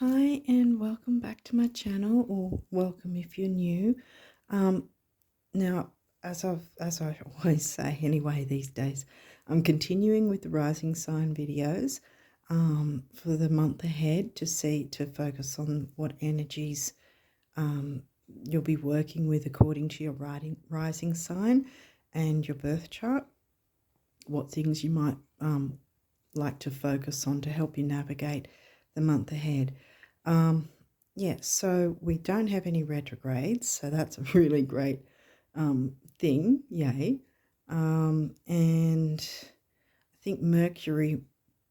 Hi and welcome back to my channel, or welcome if you're new. Um, now, as I always say anyway these days, I'm continuing with the rising sign videos for the month ahead to focus on what energies you'll be working with according to your rising sign and your birth chart. What things you might like to focus on to help you navigate the month ahead. Yeah, so we don't have any retrogrades, so that's a really great thing, yay. And I think Mercury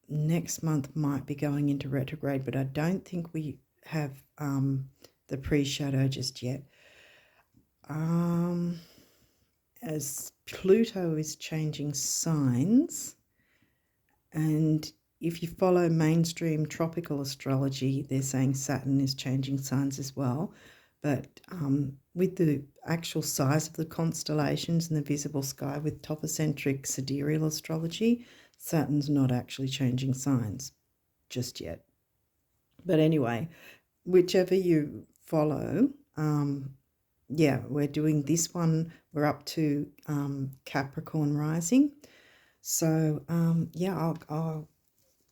next month might be going into retrograde, but I don't think we have the pre-shadow just yet. As Pluto is changing signs, and if you follow mainstream tropical astrology, they're saying Saturn is changing signs as well. But with the actual size of the constellations in the visible sky with topocentric sidereal astrology, Saturn's not actually changing signs just yet. But anyway, whichever you follow, yeah, we're doing this one. We're up to Capricorn rising. So yeah, I'll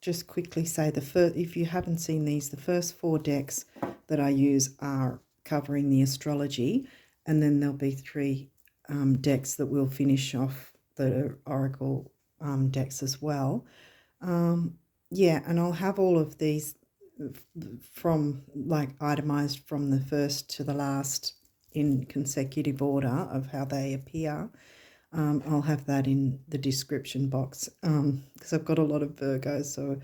just quickly say if you haven't seen these, the first 4 decks that I use are covering the astrology, and then there'll be 3 decks that we'll finish off the oracle decks as well. Yeah, and I'll have all of these from itemized from the first to the last in consecutive order of how they appear. I'll have that in the description box because I've got a lot of Virgos, so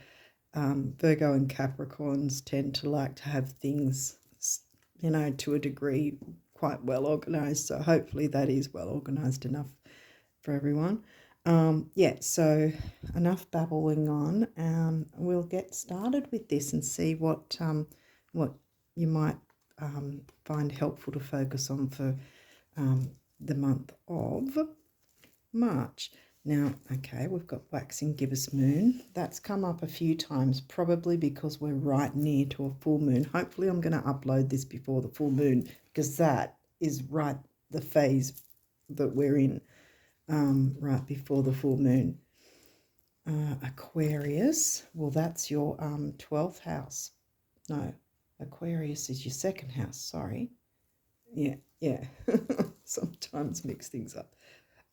Virgo and Capricorns tend to like to have things, to a degree quite well organized. So hopefully that is well organized enough for everyone. Yeah, so enough babbling on. We'll get started with this and see what you might find helpful to focus on for the month of March. Now, okay, we've got waxing gibbous moon. That's come up a few times, probably because we're right near to a full moon. Hopefully I'm going to upload this before the full moon, because that is right the phase that we're in, right before the full moon. Aquarius, well, that's your 12th house. No, Aquarius is your 2nd house, sorry. Yeah. Sometimes mix things up.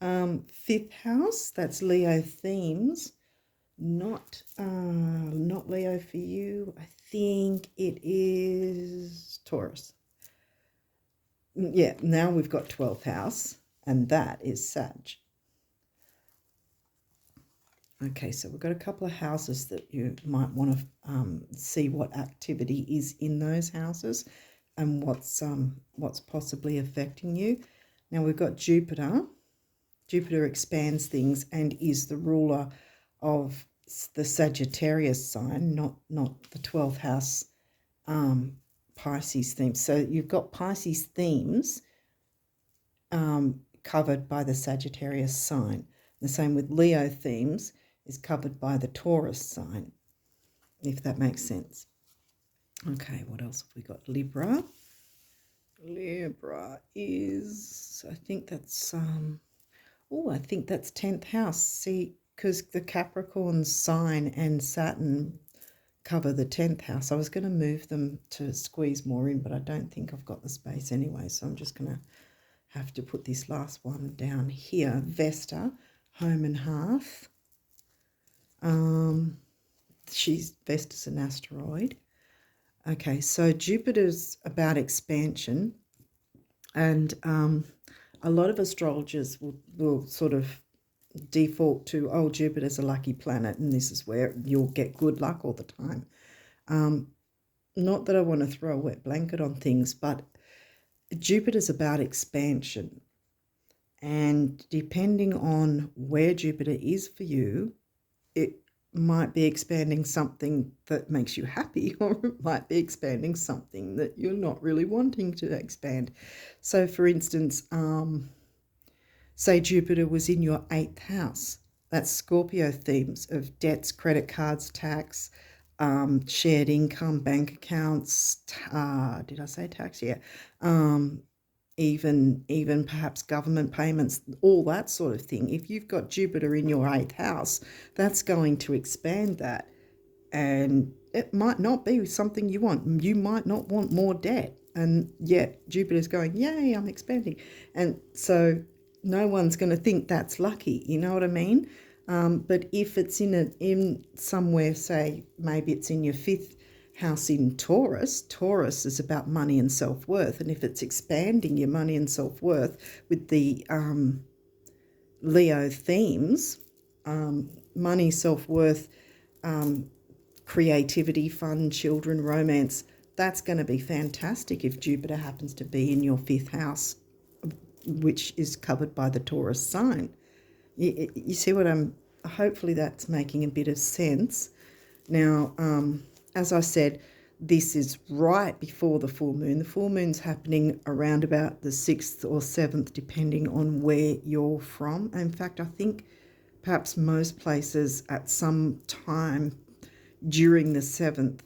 5th house, that's Leo themes. Not Leo for you. I think it is Taurus. Yeah, now we've got 12th house, and that is Sag. Okay, so we've got a couple of houses that you might want to see what activity is in those houses and what's possibly affecting you. Now we've got Jupiter. Jupiter expands things and is the ruler of the Sagittarius sign, not the 12th house Pisces theme. So you've got Pisces themes covered by the Sagittarius sign. The same with Leo themes is covered by the Taurus sign, if that makes sense. Okay, what else have we got? Libra. Libra is, I think that's 10th house. See, because the Capricorn sign and Saturn cover the 10th house. I was going to move them to squeeze more in, but I don't think I've got the space anyway, so I'm just going to have to put this last one down here. Vesta, home and hearth. Vesta's an asteroid. Okay, so Jupiter's about expansion, and a lot of astrologers will sort of default to, oh, Jupiter's a lucky planet and this is where you'll get good luck all the time. Not that I want to throw a wet blanket on things, but Jupiter's about expansion, and depending on where Jupiter is for you, it might be expanding something that makes you happy, or it might be expanding something that you're not really wanting to expand. So for instance, say Jupiter was in your 8th house. That's Scorpio themes of debts, credit cards, tax, shared income, bank accounts, did I say tax? Yeah. Even perhaps government payments, all that sort of thing. If you've got Jupiter in your 8th house, that's going to expand that. And it might not be something you want. You might not want more debt. And yet Jupiter's going, yay, I'm expanding. And so no one's going to think that's lucky. You know what I mean? But if it's in somewhere, say maybe it's in your 5th house in Taurus, Taurus is about money and self-worth. And if it's expanding your money and self-worth with the Leo themes, money, self-worth, creativity, fun, children, romance, that's going to be fantastic if Jupiter happens to be in your 5th house, which is covered by the Taurus sign. You see what hopefully that's making a bit of sense. Now, as I said, this is right before the full moon. The full moon's happening around about the 6th or 7th, depending on where you're from. In fact, I think perhaps most places at some time during the 7th,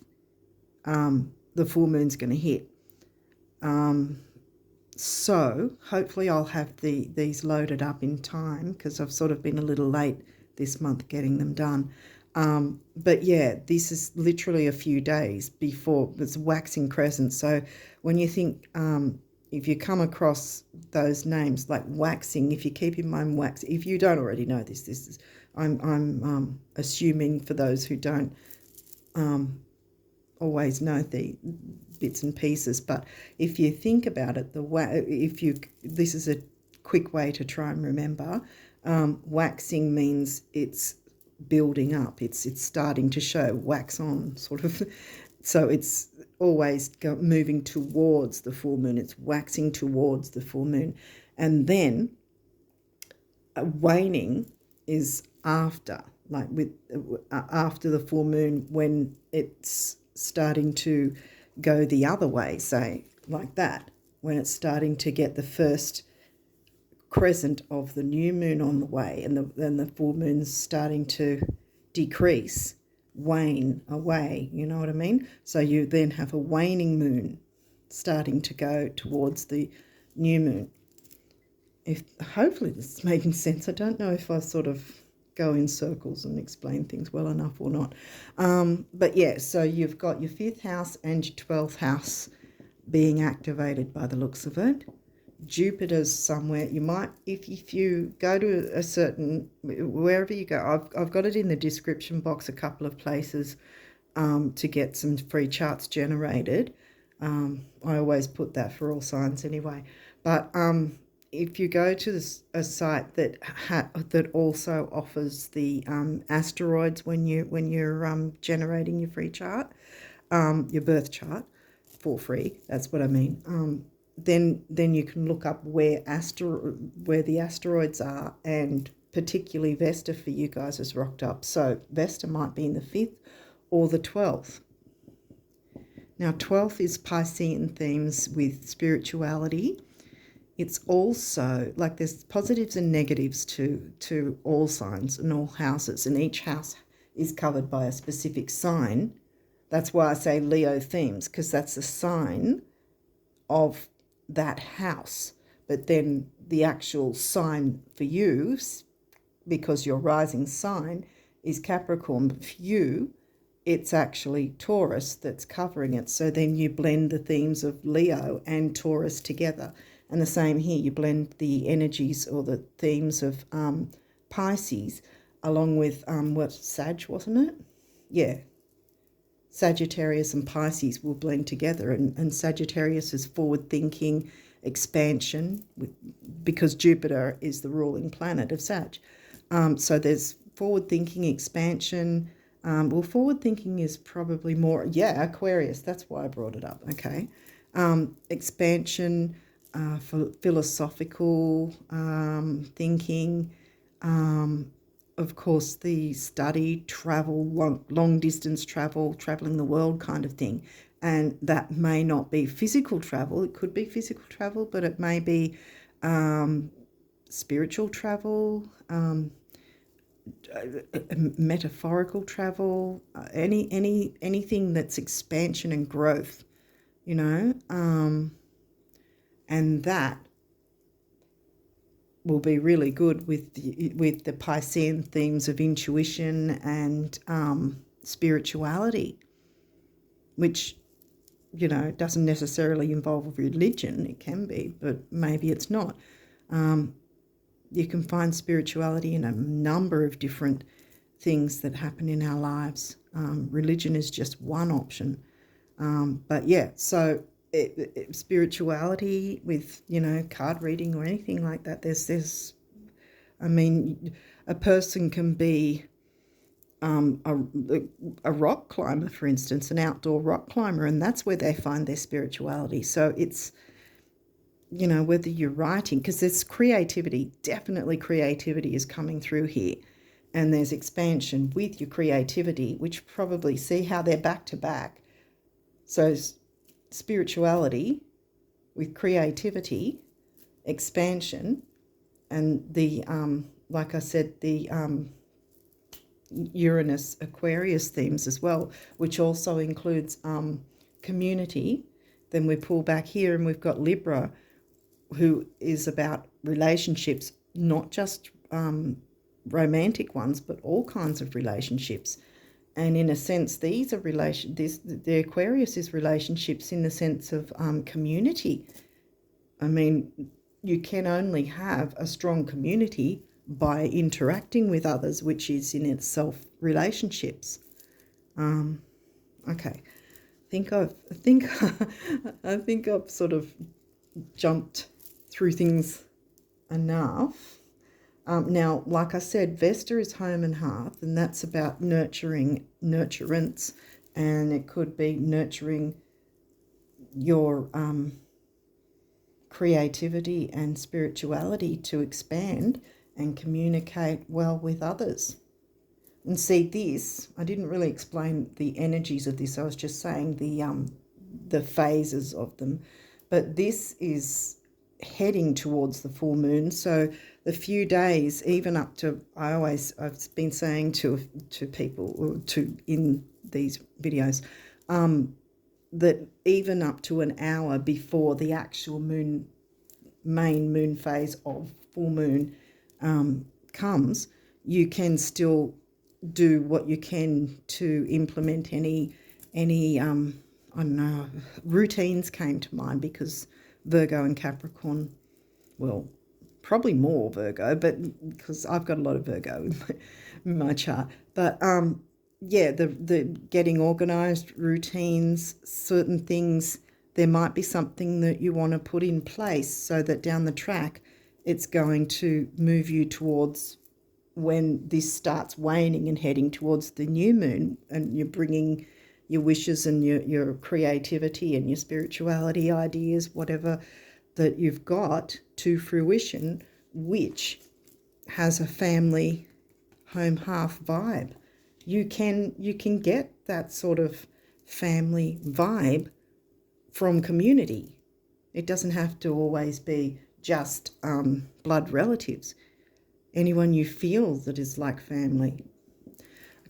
the full moon's going to hit. So hopefully I'll have these loaded up in time, because I've sort of been a little late this month getting them done. But yeah, this is literally a few days before it's waxing crescent. So when you think, if you come across those names like waxing, if you keep in mind wax, if you don't already know this is, I'm assuming for those who don't always know the bits and pieces, but if you think about it, this is a quick way to try and remember. Waxing means it's building up, it's starting to show, wax on sort of. So it's always moving towards the full moon. It's waxing towards the full moon, and then waning is after, like after the full moon, when it's starting to go the other way, say like that, when it's starting to get the first crescent of the new moon on the way, and the full moon's starting to decrease, wane away, you know what I mean? So you then have a waning moon starting to go towards the new moon. Hopefully this is making sense. I don't know if I sort of go in circles and explain things well enough or not. But yeah, so you've got your 5th house and your 12th house being activated by the looks of it. Jupiter's somewhere. You might, if you go to a certain, wherever you go, I've got it in the description box a couple of places to get some free charts generated. I always put that for all signs anyway. But if you go to a site that also offers the asteroids when you're generating your free chart, your birth chart for free, that's what I mean. Then you can look up where the asteroids are, and particularly Vesta for you guys has rocked up. So Vesta might be in the 5th or the 12th. Now 12th is Piscean themes with spirituality. It's also like there's positives and negatives to all signs and all houses, and each house is covered by a specific sign. That's why I say Leo themes, because that's a sign of that house. But then the actual sign for you, because your rising sign is Capricorn, but for you it's actually Taurus that's covering it. So then you blend the themes of Leo and Taurus together. And the same here, you blend the energies or the themes of Pisces along with Sag, wasn't it? Yeah. Sagittarius and Pisces will blend together, and Sagittarius is forward thinking, expansion, because Jupiter is the ruling planet of Sag. So there's forward thinking, expansion. Well, forward thinking is probably more, Aquarius, that's why I brought it up, okay. Expansion, philosophical thinking, of course the study, travel, long distance travel, traveling the world kind of thing. And that may not be physical travel. It could be physical travel, but it may be spiritual travel, metaphorical travel, anything that's expansion and growth, you know, and that will be really good with the Piscean themes of intuition and spirituality, which, you know, doesn't necessarily involve religion. It can be, but maybe it's not. You can find spirituality in a number of different things that happen in our lives. Religion is just one option. But yeah, so spirituality with, you know, card reading or anything like that, there's I mean, a person can be a rock climber, for instance, an outdoor rock climber, and that's where they find their spirituality. So it's, you know, whether you're writing, because there's creativity, definitely creativity is coming through here, and there's expansion with your creativity, which probably, see how they're back to back. So spirituality with creativity, expansion, and the like I said, the Uranus Aquarius themes as well, which also includes community. Then we pull back here and we've got Libra, who is about relationships, not just romantic ones, but all kinds of relationships. And in a sense, these are the Aquarius is relationships in the sense of community. I mean, you can only have a strong community by interacting with others, which is in itself relationships. Okay, I think I've sort of jumped through things enough. Now, like I said, Vesta is home and hearth, and that's about nurturance, and it could be nurturing your creativity and spirituality to expand and communicate well with others. And see, this, I didn't really explain the energies of this. I was just saying the phases of them. But this is heading towards the full moon. So the few days, even up to, I've been saying to people, or in these videos, that even up to an hour before the actual main moon phase of full moon comes, you can still do what you can to implement any I don't know, routines came to mind, because Virgo and Capricorn, well, probably more Virgo, but because I've got a lot of Virgo in my chart. But yeah, the getting organised, routines, certain things, there might be something that you want to put in place so that down the track it's going to move you towards when this starts waning and heading towards the new moon, and you're bringing your wishes and your creativity and your spirituality ideas, whatever that you've got, to fruition, which has a family home half vibe. You can get that sort of family vibe from community. It doesn't have to always be just blood relatives. Anyone you feel that is like family.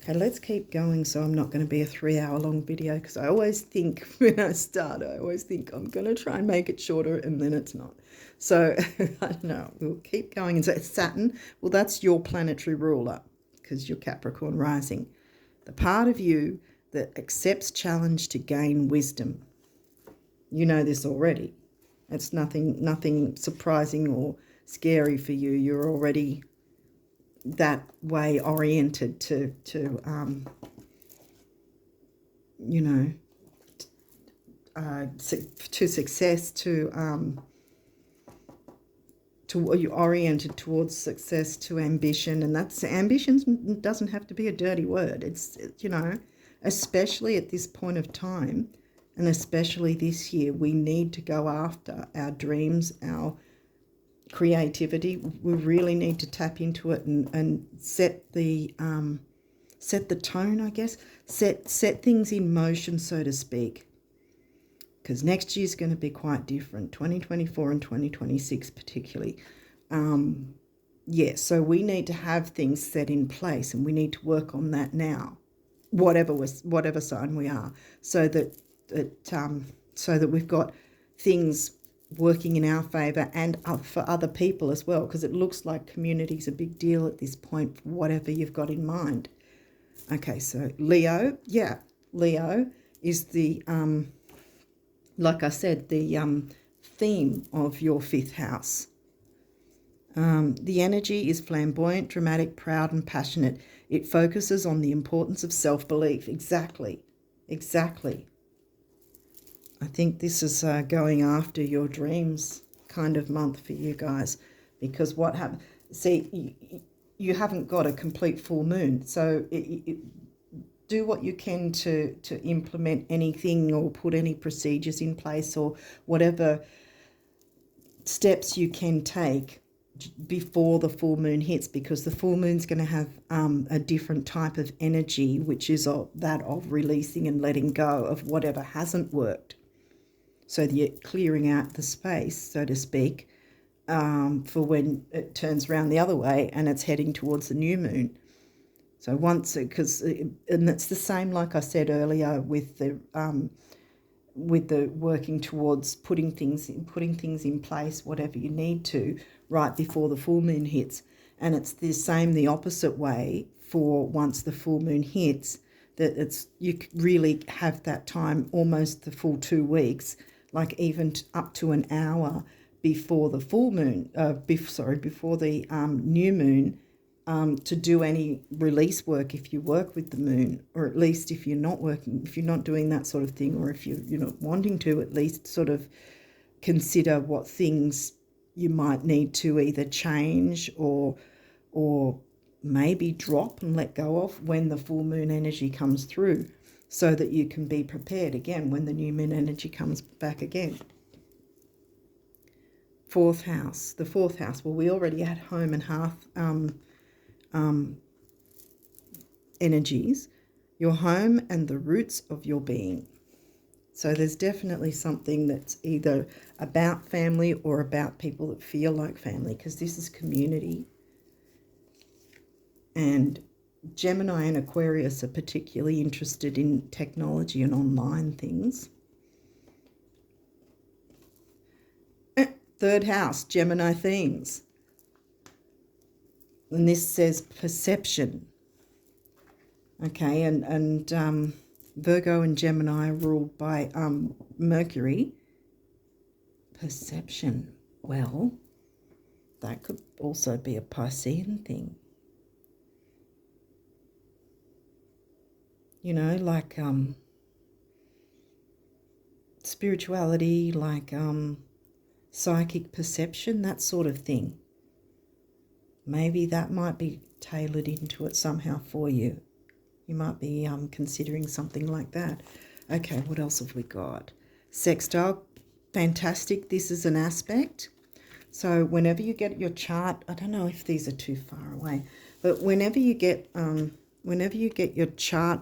Okay, let's keep going, so I'm not going to be a 3-hour long video, because I always think when I start, I always think I'm going to try and make it shorter, and then it's not. So I don't know, we'll keep going. And so Saturn, well, that's your planetary ruler, because you're Capricorn rising. The part of you that accepts challenge to gain wisdom. You know this already. It's nothing surprising or scary for you. You're already that way oriented to you know, to success, to you're oriented towards success, to ambition. And that's, ambition doesn't have to be a dirty word. It's, you know, especially at this point of time, and especially this year, we need to go after our dreams, our creativity. We really need to tap into it and set the tone, I guess, set things in motion, so to speak, because next year's going to be quite different, 2024 and 2026 particularly. Yeah, so we need to have things set in place, and we need to work on that now, whatever sign we are, so that we've got things working in our favour and for other people as well, because it looks like community is a big deal at this point for whatever you've got in mind. Okay, so Leo, yeah, Leo is the like I said, the theme of your 5th house. The energy is flamboyant, dramatic, proud, and passionate. It focuses on the importance of self-belief. Exactly. I think this is going after your dreams kind of month for you guys, because what happened? See, you haven't got a complete full moon, so do what you can to implement anything or put any procedures in place or whatever steps you can take before the full moon hits, because the full moon's going to have a different type of energy, which is that of releasing and letting go of whatever hasn't worked. So you're clearing out the space, so to speak, for when it turns around the other way and it's heading towards the new moon. So and it's the same, like I said earlier, with the working towards putting things in place, whatever you need to, right before the full moon hits. And it's the same the opposite way for once the full moon hits, that you really have that time, almost the full 2 weeks, like even up to an hour before the full moon, before the new moon, to do any release work if you work with the moon, or at least if you're not doing that sort of thing, or if you're not wanting to, at least sort of consider what things you might need to either change or maybe drop and let go of when the full moon energy comes through, so that you can be prepared again when the new moon energy comes back again. 4th house. The 4th house, well, we already had home and hearth energies, your home and the roots of your being. So there's definitely something that's either about family or about people that feel like family, because this is community. And Gemini and Aquarius are particularly interested in technology and online things. 3rd house, Gemini themes. And this says perception. Okay, and Virgo and Gemini are ruled by Mercury. Perception. Well, that could also be a Piscean thing. You know, like spirituality, like psychic perception, that sort of thing. Maybe that might be tailored into it somehow for you. You might be considering something like that. Okay, what else have we got? Sextile, fantastic. This is an aspect. So whenever you get your chart, I don't know if these are too far away, but whenever you get your chart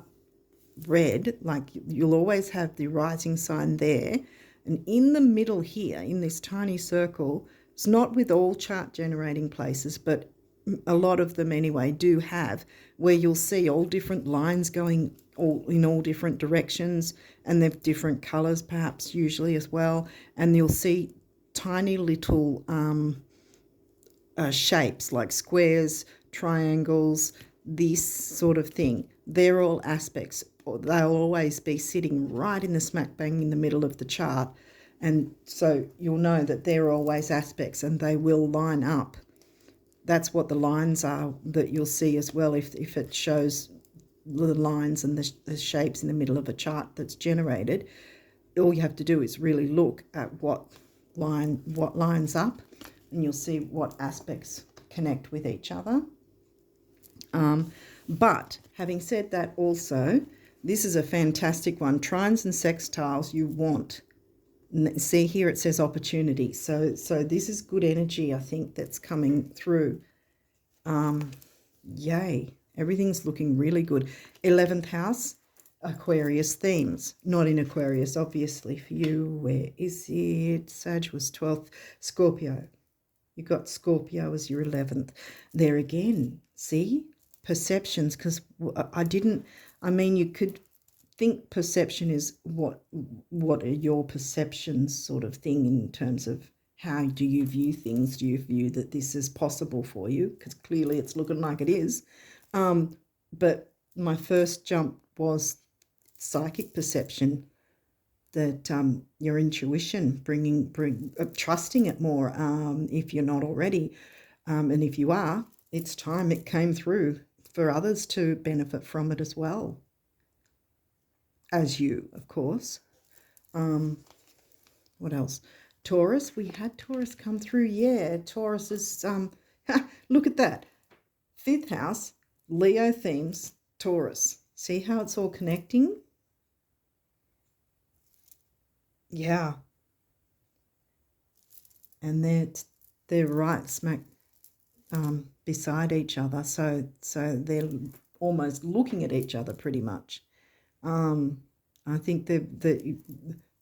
read, like you'll always have the rising sign there, and in the middle here, in this tiny circle, it's not with all chart generating places, but a lot of them anyway do have, where you'll see all different lines going in all different directions, and they've different colours perhaps usually as well, and you'll see tiny little shapes like squares, triangles, this sort of thing. They're all aspects. They'll always be sitting right in the smack bang in the middle of the chart, and so you'll know that they're always aspects and they will line up. That's what the lines are that you'll see as well, if it shows the lines and the shapes in the middle of a chart that's generated. All you have to do is really look at what lines up, and you'll see what aspects connect with each other. But having said that, also, this is a fantastic one. Trines and sextiles you want. See here it says opportunity. So this is good energy, I think, that's coming through. Yay. Everything's looking really good. 11th house, Aquarius themes. Not in Aquarius, obviously, for you. Where is it? Sag was 12th. Scorpio. You've got Scorpio as your 11th. There again, see? Perceptions, because you could think perception is what are your perceptions sort of thing in terms of how do you view things? Do you view that this is possible for you? Because clearly it's looking like it is. But my first jump was psychic perception, that your intuition, trusting it more if you're not already. And if you are, it's time it came through for others to benefit from it as well as you, of course. What else? Taurus, we had Taurus come through. Yeah, Taurus is, look at that. 5th house, Leo themes, Taurus. See how it's all connecting? Yeah. And they're right smack beside each other. So they're almost looking at each other pretty much. I think that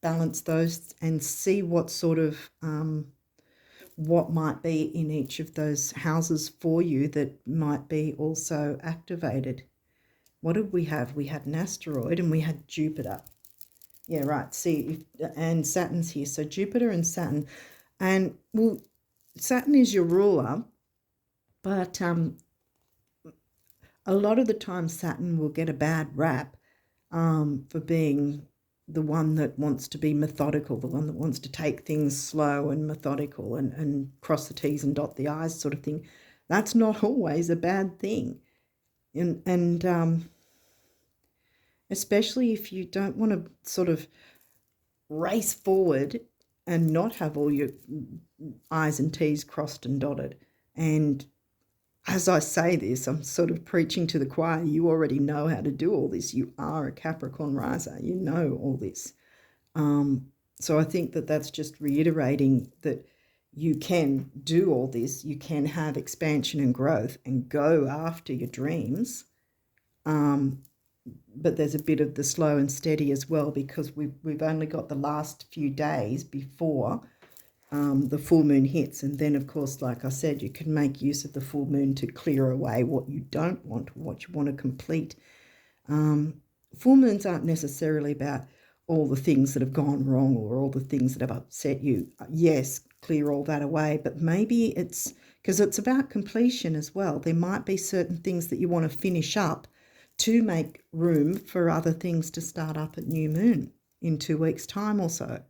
balance those and see what sort of what might be in each of those houses for you that might be also activated. What did we have? We had an asteroid and we had Jupiter. Yeah, right. See, and Saturn's here. So Jupiter and Saturn. And, well, Saturn is your ruler, but a lot of the time Saturn will get a bad rap for being the one that wants to be methodical, the one that wants to take things slow and methodical and cross the T's and dot the I's sort of thing. That's not always a bad thing. And especially if you don't want to sort of race forward and not have all your I's and T's crossed and dotted. And as I say this, I'm sort of preaching to the choir. You already know how to do all this. You are a Capricorn riser. You know all this. So I think that that's just reiterating that you can do all this. You can have expansion and growth and go after your dreams. But there's a bit of the slow and steady as well, because we've only got the last few days before the full moon hits. And then, of course, like I said, you can make use of the full moon to clear away what you don't want, what you want to complete. Full moons aren't necessarily about all the things that have gone wrong or all the things that have upset you. Yes, clear all that away, but maybe it's because it's about completion as well. There might be certain things that you want to finish up to make room for other things to start up at new moon in 2 weeks' time or so.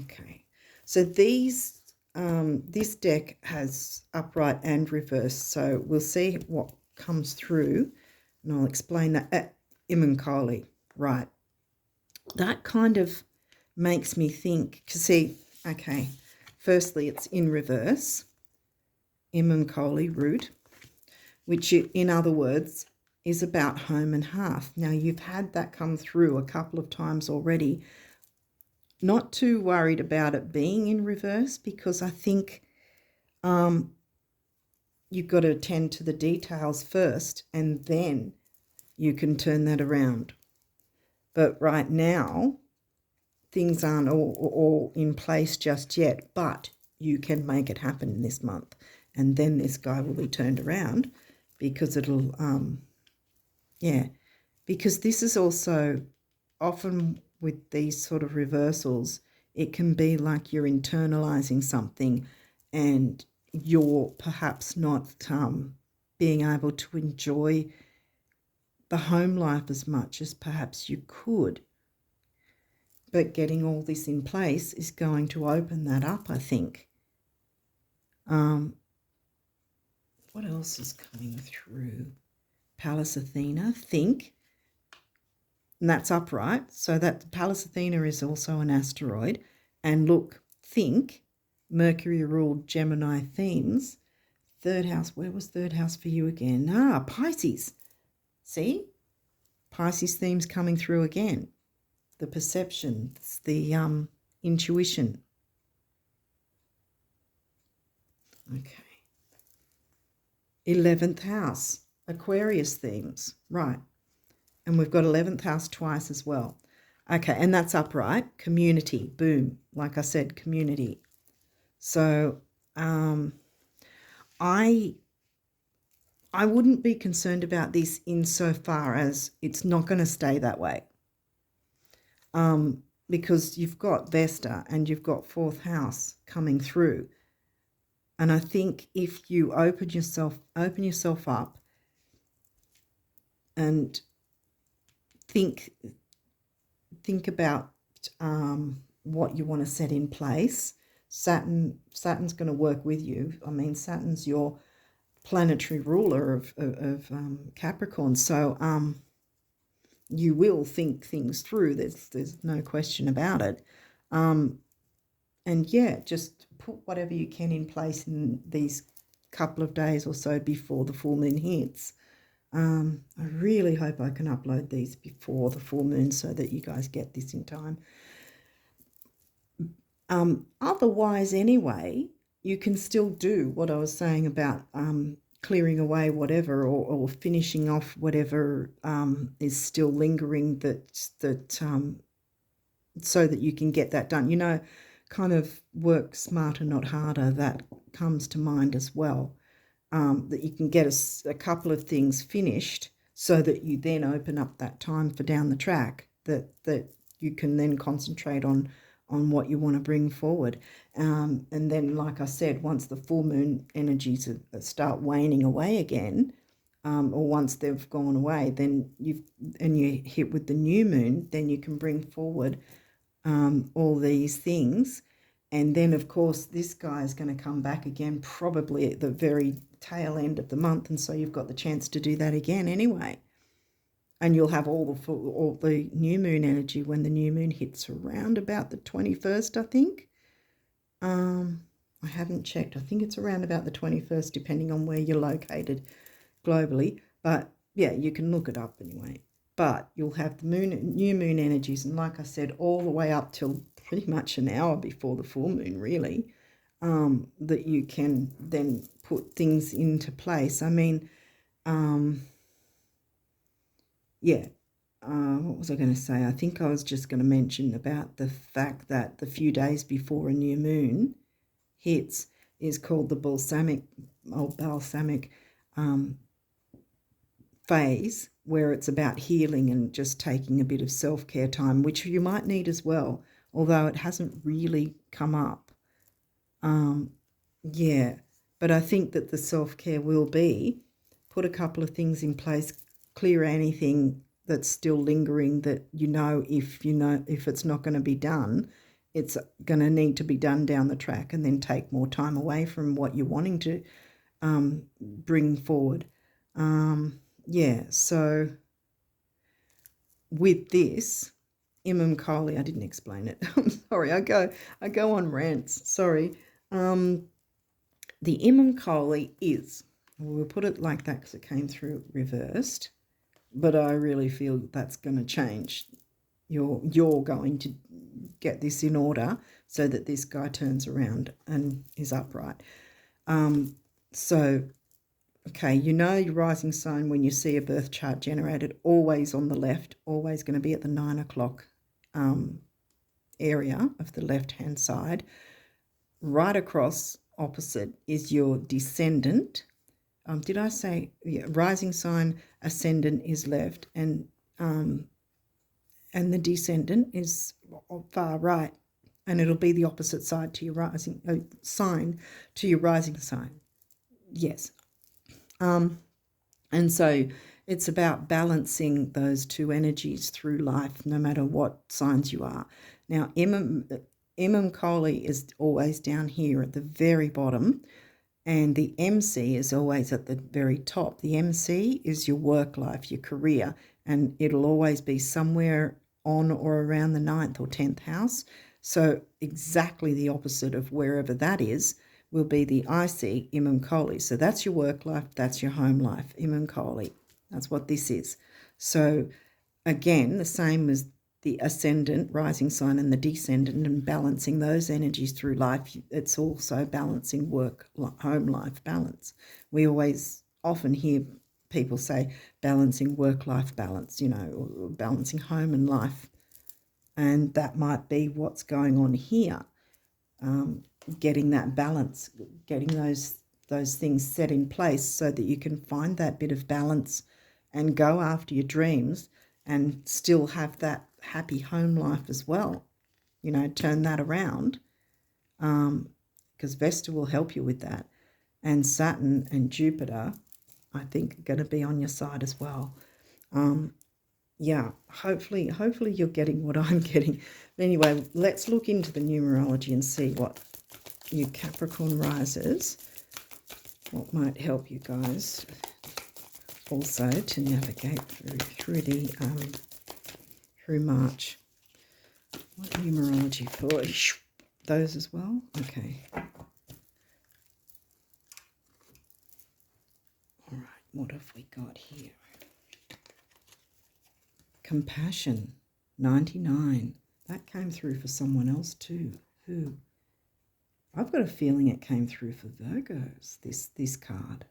Okay, so this deck has upright and reverse, so we'll see what comes through, and I'll explain that. Imankali, right. That kind of makes me think, because see, okay, firstly, it's in reverse, Imankali root, which in other words is about home and hearth. Now, you've had that come through a couple of times already. Not too worried about it being in reverse, because I think you've got to attend to the details first and then you can turn that around. But right now, things aren't all in place just yet, but you can make it happen this month. And then this guy will be turned around, because it'll, because this is also often with these sort of reversals, it can be like you're internalizing something and you're perhaps not being able to enjoy the home life as much as perhaps you could. But getting all this in place is going to open that up, I think. What else is coming through? Pallas Athena, think. And that's upright. So that Pallas Athena is also an asteroid. And look, think, Mercury ruled Gemini themes. 3rd house, where was 3rd house for you again? Pisces. See? Pisces themes coming through again. The perceptions, the intuition. Okay. 11th house, Aquarius themes, right. And we've got 11th house twice as well. Okay, and that's upright. Community, boom. Like I said, community. So I wouldn't be concerned about this insofar as it's not going to stay that way. Because you've got Vesta and you've got fourth house coming through. And I think if you open yourself up and think about what you want to set in place, Saturn's going to work with you. I mean, Saturn's your planetary ruler of Capricorn, so you will think things through. There's no question about it. And yeah, just put whatever you can in place in these couple of days or so before the full moon hits. I really hope I can upload these before the full moon so that you guys get this in time. Otherwise, anyway, you can still do what I was saying about clearing away whatever or finishing off whatever is still lingering so that you can get that done. You know, kind of work smarter, not harder. That comes to mind as well. That you can get a couple of things finished so that you then open up that time for down the track that you can then concentrate on what you want to bring forward. And then, like I said, once the full moon energies start waning away again, or once they've gone away, then you hit with the new moon, then you can bring forward all these things. And then, of course, this guy is going to come back again probably at the very tail end of the month, and so you've got the chance to do that again anyway. And you'll have all the new moon energy when the new moon hits around about the 21st, I think. I haven't checked. I think it's around about the 21st, depending on where you're located globally. But yeah, you can look it up anyway. But you'll have the new moon energies, and like I said, all the way up till pretty much an hour before the full moon, really, that you can then put things into place. I mean, yeah, what was I going to say? I think I was just going to mention about the fact that the few days before a new moon hits is called the balsamic phase, where it's about healing and just taking a bit of self-care time, which you might need as well, although it hasn't really come up. Yeah, but I think that the self-care will be put a couple of things in place, clear anything that's still lingering that if it's not going to be done, it's going to need to be done down the track, and then take more time away from what you're wanting to bring forward. Yeah, so with this, Imam Kali, I didn't explain it. I'm sorry, I go on rants. Sorry. The Imam Kali is, we'll put it like that because it came through reversed, but I really feel that's going to change. You're going to get this in order so that this guy turns around and is upright. So, okay, you know your rising sign when you see a birth chart generated, always on the left, always going to be at the 9 o'clock area of the left-hand side. Right across opposite is your descendant. Did I say rising sign, ascendant is left, and the descendant is far right, and it'll be the opposite side to your rising sign to your rising sign. Yes. And so it's about balancing those two energies through life, no matter what signs you are. Now, Imam Kali is always down here at the very bottom, and the MC is always at the very top. The MC is your work life, your career, and it'll always be somewhere on or around the 9th or 10th house. So exactly the opposite of wherever that is will be the IC, Imam Kali. So that's your work life, that's your home life, Imam Kali. That's what this is. So again, the same as the ascendant, rising sign, and the descendant, and balancing those energies through life. It's also balancing work, home life balance. We often hear people say balancing work-life balance, or balancing home and life. And that might be what's going on here. getting that balance, getting those things set in place so that you can find that bit of balance and go after your dreams and still have that happy home life as well. You know, turn that around, because Vesta will help you with that. And Saturn and Jupiter, I think, are going to be on your side as well. Yeah, hopefully you're getting what I'm getting. But anyway, let's look into the numerology and see what you Capricorn risers, what might help you guys also to navigate through March. What numerology for those as well? Okay. All right, what have we got here? Compassion, 99. That came through for someone else too. Who? I've got a feeling it came through for Virgos, this card.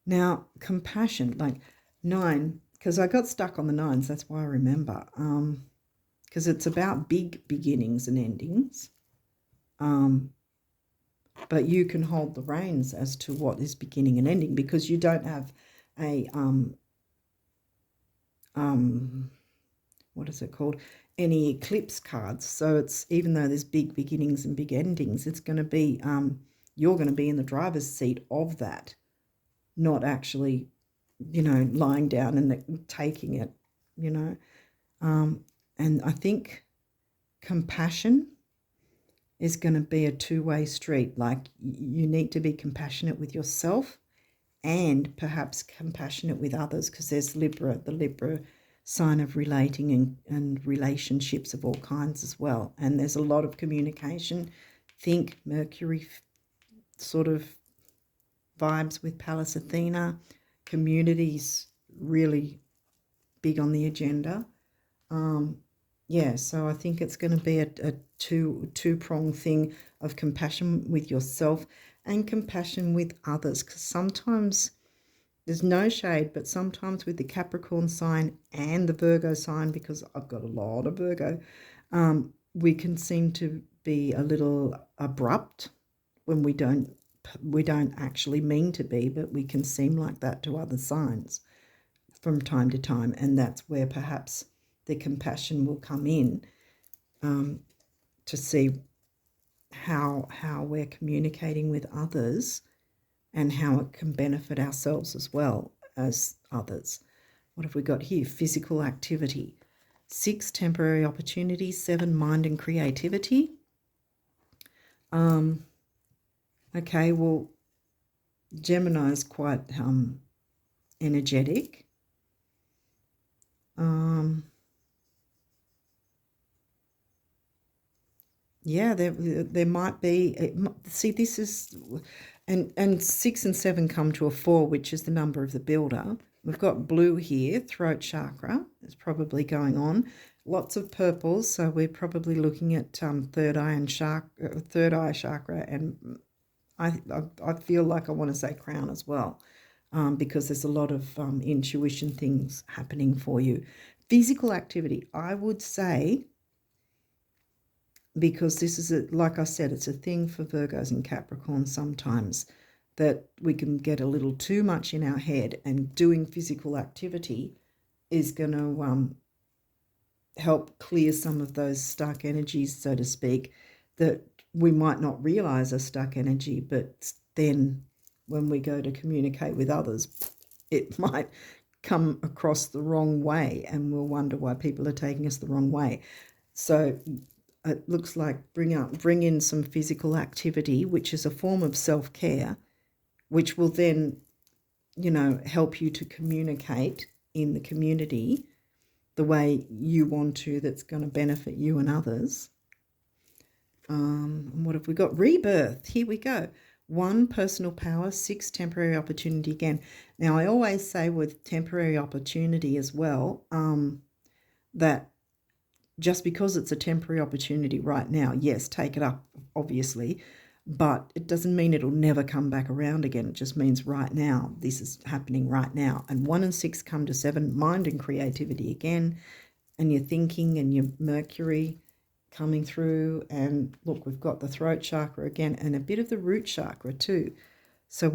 Now, compassion, like 9, because I got stuck on the 9s, that's why I remember. Because it's about big beginnings and endings. But you can hold the reins as to what is beginning and ending, because you don't have a what is it called? Any eclipse cards. So it's, even though there's big beginnings and big endings, it's going to be you're going to be in the driver's seat of that, not actually, you know, lying down and taking it, you know. And I think compassion is going to be a two-way street. Like, you need to be compassionate with yourself and perhaps compassionate with others, because there's Libra, the Libra sign of relating and relationships of all kinds as well. And there's a lot of communication. Think Mercury sort of vibes with Pallas Athena. Communities really big on the agenda. Yeah, so I think it's going to be a two-pronged thing of compassion with yourself and compassion with others, because sometimes, there's no shade, but sometimes with the Capricorn sign and the Virgo sign, because I've got a lot of Virgo, we can seem to be a little abrupt when we don't actually mean to be, but we can seem like that to other signs from time to time, and that's where perhaps the compassion will come in, to see how we're communicating with others and how it can benefit ourselves as well as others. What have we got here? Physical activity. 6, temporary opportunities. 7, mind and creativity. Okay, well, Gemini is quite energetic. Yeah, there might be. See, this is, and 6 and 7 come to a 4, which is the number of the builder. We've got blue here, throat chakra is probably going on. Lots of purples, so we're probably looking at third eye chakra, and I feel like I want to say crown as well, because there's a lot of intuition things happening for you. Physical activity, I would say, because this is, like I said, it's a thing for Virgos and Capricorn sometimes, that we can get a little too much in our head, and doing physical activity is going to help clear some of those stuck energies, so to speak, that we might not realize are stuck energy, but then when we go to communicate with others, it might come across the wrong way, and we'll wonder why people are taking us the wrong way. So it looks like bring in some physical activity, which is a form of self-care, which will then, you know, help you to communicate in the community the way you want to, that's going to benefit you and others. And what have we got? Rebirth. Here we go. 1, personal power. 6, temporary opportunity again. Now, I always say with temporary opportunity as well, that just because it's a temporary opportunity right now, yes, take it up, obviously, but it doesn't mean it'll never come back around again. It just means right now, this is happening right now. And 1 and 6 come to 7, mind and creativity again, and your thinking and your Mercury coming through. And look, we've got the throat chakra again and a bit of the root chakra too. So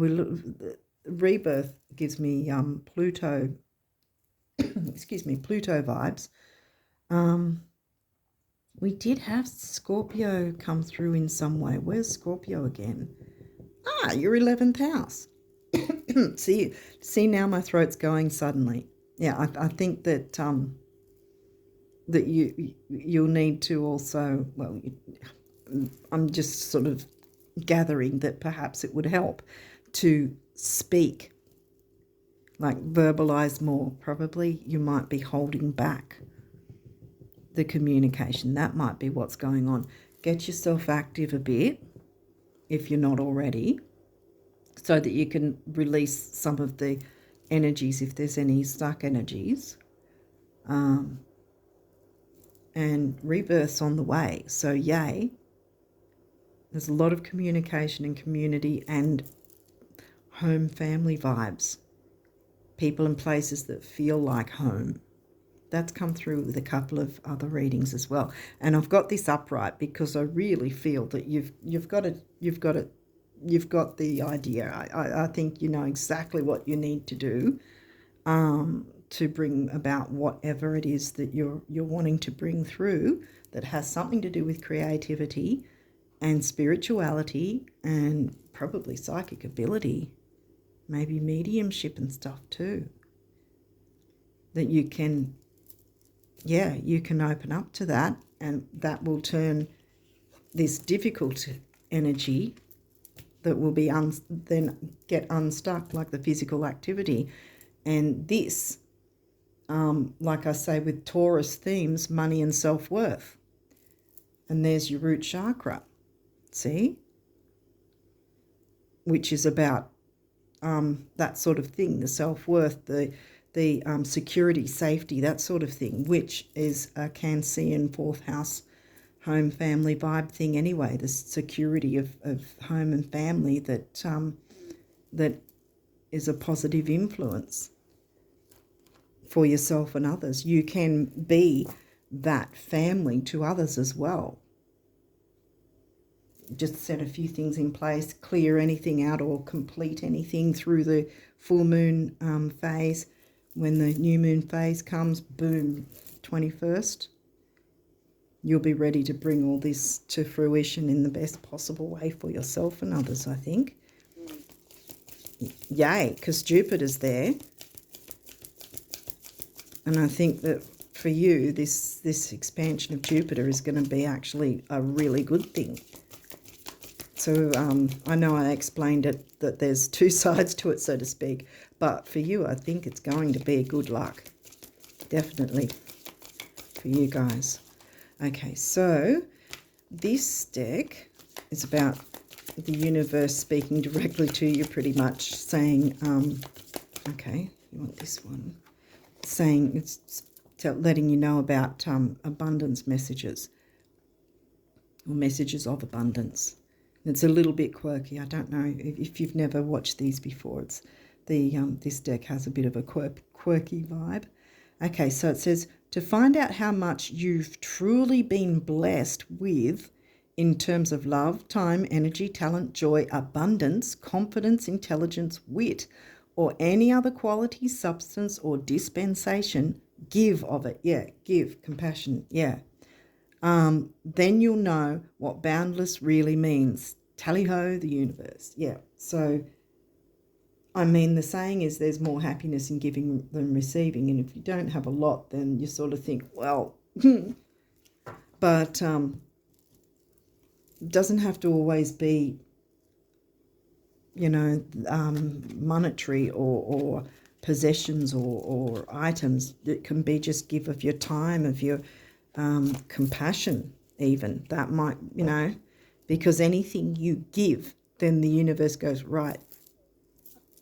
rebirth gives me Pluto, excuse me, Pluto vibes. We did have Scorpio come through in some way. Where's Scorpio again? Ah, your 11th house. See now my throat's going suddenly. Yeah, I think that that you'll need to also, well, I'm just sort of gathering that perhaps it would help to speak, like verbalize more. Probably you might be holding back the communication. That might be what's going on. Get yourself active a bit if you're not already, so that you can release some of the energies if there's any stuck energies. And rebirth's on the way. So yay. There's a lot of communication and community and home family vibes. People and places that feel like home. That's come through with a couple of other readings as well. And I've got this upright because I really feel that you've got the idea. I think you know exactly what you need to do to bring about whatever it is that you're wanting to bring through, that has something to do with creativity and spirituality and probably psychic ability, maybe mediumship and stuff too. That you can open up to that, and that will turn this difficult energy that will be then get unstuck, like the physical activity. And this, like I say with Taurus themes, money and self-worth. And there's your root chakra, see? Which is about that sort of thing, the self-worth, the security, safety, that sort of thing, which is a Cancerian fourth house home family vibe thing anyway, the security of home and family that is a positive influence for yourself and others. You can be that family to others as well. Just set a few things in place, clear anything out or complete anything through the full moon phase. When the new moon phase comes, boom, 21st, you'll be ready to bring all this to fruition in the best possible way for yourself and others, I think. Yay, because Jupiter's there. And I think that for you, this expansion of Jupiter is going to be actually a really good thing. So I know I explained it, that there's two sides to it, so to speak. But for you, I think it's going to be good luck. Definitely for you guys. Okay, so this deck is about the universe speaking directly to you, pretty much saying, okay, you want this one, saying, it's letting you know about abundance messages, or messages of abundance. It's a little bit quirky. I don't know if you've never watched these before. It's this deck has a bit of a quirky vibe. Okay, so it says, to find out how much you've truly been blessed with in terms of love, time, energy, talent, joy, abundance, confidence, intelligence, wit, or any other quality, substance, or dispensation, give of it. Yeah, give, compassion, yeah. Then you'll know what boundless really means. Tally-ho, the universe. Yeah, so I mean, the saying is there's more happiness in giving than receiving. And if you don't have a lot, then you sort of think, well, but it doesn't have to always be, you know, monetary or possessions or items. It can be just give of your time, of your compassion even. That might, you know, because anything you give, then the universe goes, right,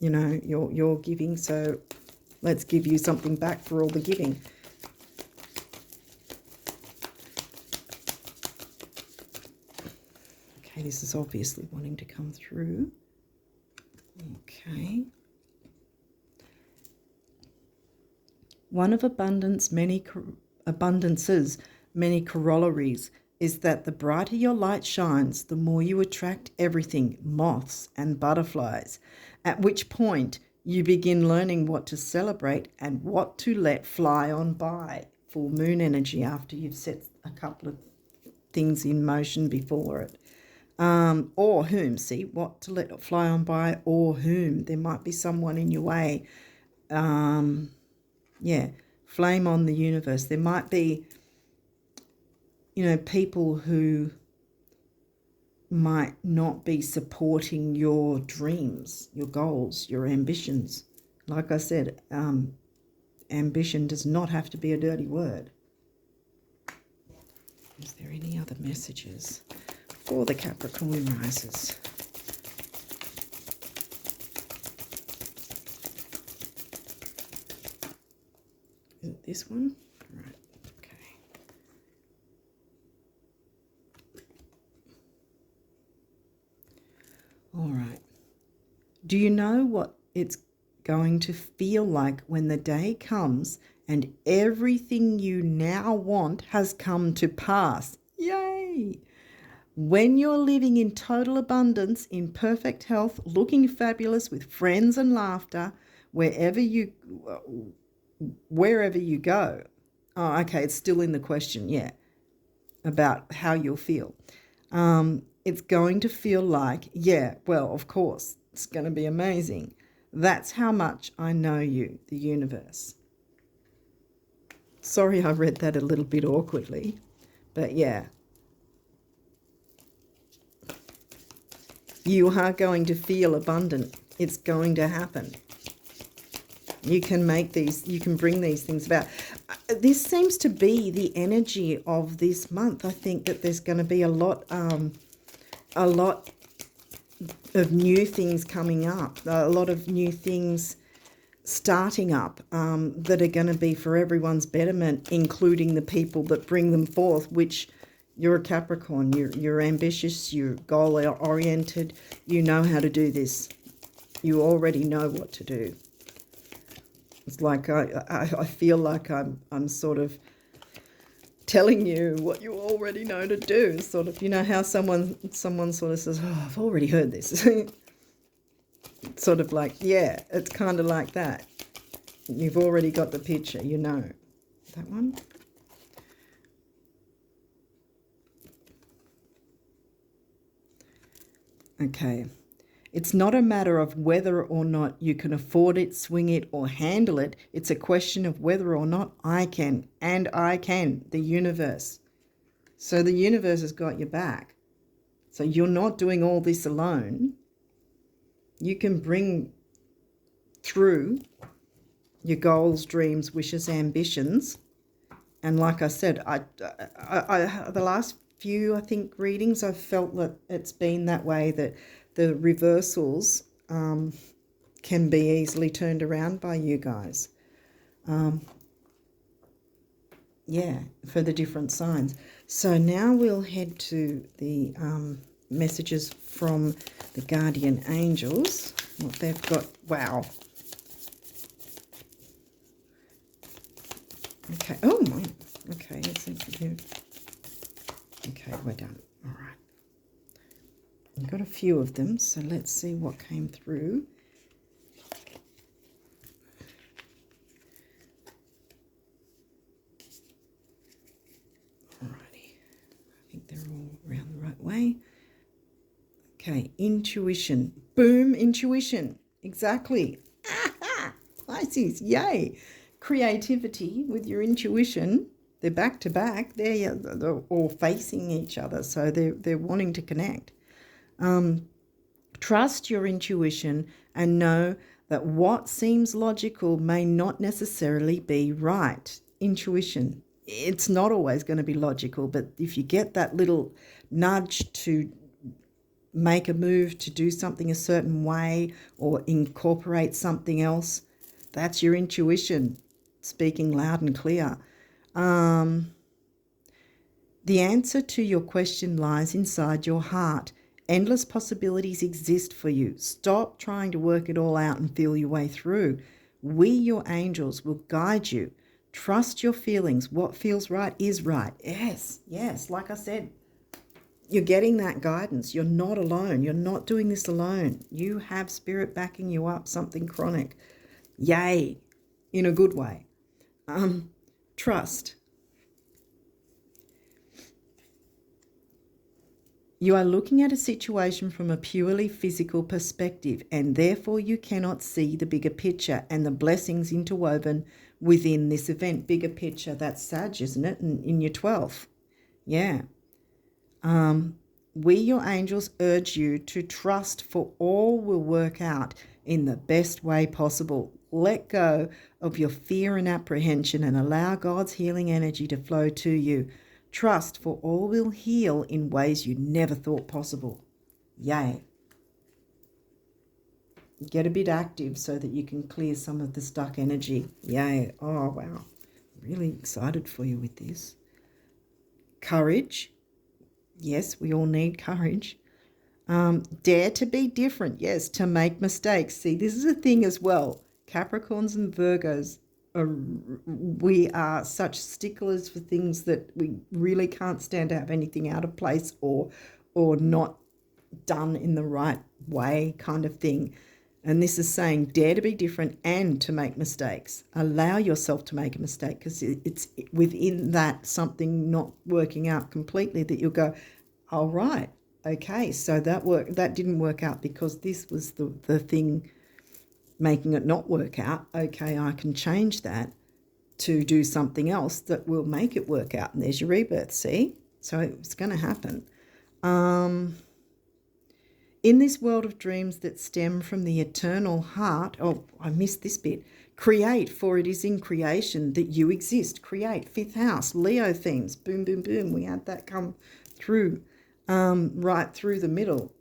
you know, you're giving, so let's give you something back for all the giving. Okay, this is obviously wanting to come through. Okay. One of abundances, many corollaries. is that the brighter your light shines, the more you attract everything, moths and butterflies, at which point you begin learning what to celebrate and what to let fly on by. Full moon energy after you've set a couple of things in motion before it. Or whom, see, what to let fly on by, or whom. There might be someone in your way. Flame on the universe. There might be, people who might not be supporting your dreams, your goals, your ambitions. Like I said, ambition does not have to be a dirty word. Is there any other messages for the Capricorn risers? Is it this one? Right, okay. All right. Do you know what it's going to feel like when the day comes and everything you now want has come to pass? Yay! When you're living in total abundance, in perfect health, looking fabulous with friends and laughter, wherever you go. Oh, okay, it's still in the question, yeah, about how you'll feel. It's going to feel like, yeah, well, of course, it's going to be amazing. That's how much I know you, the universe. Sorry I read that a little bit awkwardly, but yeah. You are going to feel abundant. It's going to happen. You can bring these things about. This seems to be the energy of this month. I think that there's going to be a lot of new things coming up, a lot of new things starting up that are going to be for everyone's betterment, including the people that bring them forth, which you're a Capricorn, you're ambitious, you're goal-oriented, you know how to do this. You already know what to do. It's like I feel like I'm sort of telling you what you already know to do. Sort of, how someone sort of says, oh, I've already heard this. Sort of like, yeah, it's kind of like that. You've already got the picture, you know. That one? Okay. It's not a matter of whether or not you can afford it, swing it, or handle it. It's a question of whether or not I can. And I can, the universe. So the universe has got your back. So you're not doing all this alone. You can bring through your goals, dreams, wishes, ambitions. And like I said, I the last few, I think, readings, I've felt that it's been that way, that the reversals can be easily turned around by you guys. Yeah, for the different signs. So now we'll head to the messages from the guardian angels. What they've got. Wow. Okay. Oh, my. Okay. Okay, we're done. All right. I've got a few of them, so let's see what came through. Alrighty. I think they're all around the right way. Okay, intuition. Boom, intuition. Exactly. Pisces, yay. Creativity with your intuition. They're back to back. They're all facing each other, so they're wanting to connect. Trust your intuition and know that what seems logical may not necessarily be right. Intuition. It's not always going to be logical, but if you get that little nudge to make a move, to do something a certain way or incorporate something else, that's your intuition speaking loud and clear. The answer to your question lies inside your heart. Endless possibilities exist for you. Stop trying to work it all out and feel your way through. We, your angels, will guide you Trust your feelings. What feels right is right. Yes, yes. Like I said, you're getting that guidance. You're not alone. You're not doing this alone. You have spirit backing you up, something chronic. Yay, in a good way. Trust. You are looking at a situation from a purely physical perspective, and therefore you cannot see the bigger picture and the blessings interwoven within this event. Bigger picture, that's Sag, isn't it? In your 12th. Yeah. We, your angels, urge you to trust, for all will work out in the best way possible. Let go of your fear and apprehension and allow God's healing energy to flow to you. Trust, for all will heal in ways you never thought possible. Yay. Get a bit active so that you can clear some of the stuck energy. Yay. Oh, wow. Really excited for you with this. Courage. Yes, we all need courage. Dare to be different. Yes, to make mistakes. See, this is a thing as well. Capricorns and Virgos, we are such sticklers for things that we really can't stand to have anything out of place or not done in the right way kind of thing. And this is saying dare to be different and to make mistakes. Allow yourself to make a mistake, because it's within that something not working out completely that you'll go, all right, okay, so that didn't work out because this was the thing making it not work out. Okay, I can change that to do something else that will make it work out. And there's your rebirth, see? So it's going to happen. In this world of dreams that stem from the eternal heart, oh, I missed this bit. Create, for it is in creation that you exist. Create, 5th house, Leo themes, boom, boom, boom. We had that come through, right through the middle.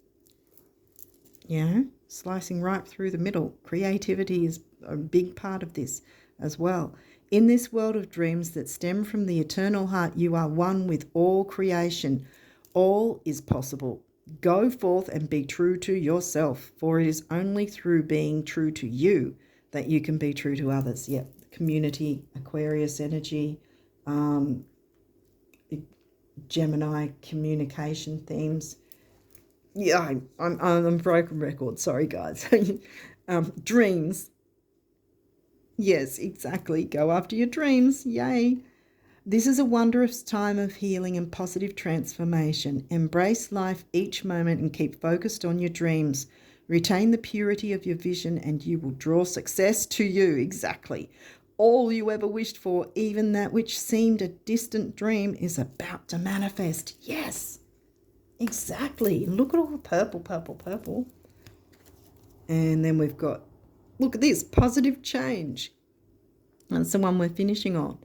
Yeah, slicing right through the middle. Creativity is a big part of this as well. In this world of dreams that stem from the eternal heart, you are one with all creation. All is possible. Go forth and be true to yourself, for it is only through being true to you that you can be true to others. Yep, community, Aquarius energy, Gemini communication themes. Yeah, I'm broken record. Sorry, guys. Dreams. Yes, exactly. Go after your dreams. Yay. This is a wondrous time of healing and positive transformation. Embrace life each moment and keep focused on your dreams. Retain the purity of your vision and you will draw success to you. Exactly. All you ever wished for, even that which seemed a distant dream, is about to manifest. Yes, exactly. Look at all the purple, purple, purple. And then we've got, look at this, positive change. That's the one we're finishing on.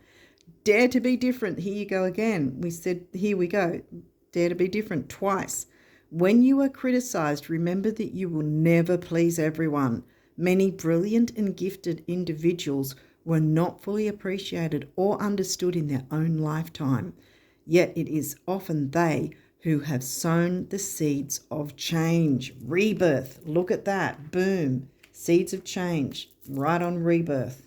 Dare to be different. Here you go again. We said, here we go. Dare to be different twice. When you are criticized, remember that you will never please everyone. Many brilliant and gifted individuals were not fully appreciated or understood in their own lifetime. Yet it is often they who have sown the seeds of change. Rebirth. Look at that. Boom. Seeds of change. Right on rebirth.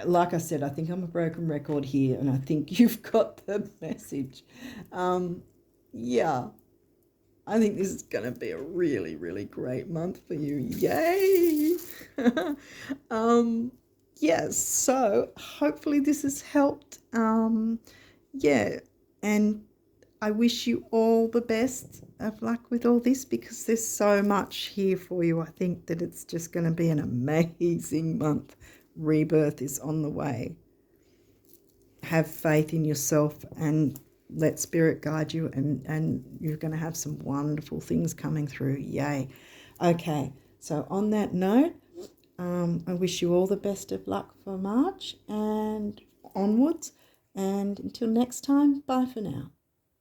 Like I said, I think I'm a broken record here, and I think you've got the message. Yeah, I think this is going to be a really, really great month for you. Yay! Yes, so hopefully this has helped. Yeah, and I wish you all the best of luck with all this, because there's so much here for you. I think that it's just going to be an amazing month. Rebirth is on the way. Have faith in yourself and let spirit guide you, and you're going to have some wonderful things coming through. Yay. Okay, so on that note, I wish you all the best of luck for March and onwards, and until next time, bye for now.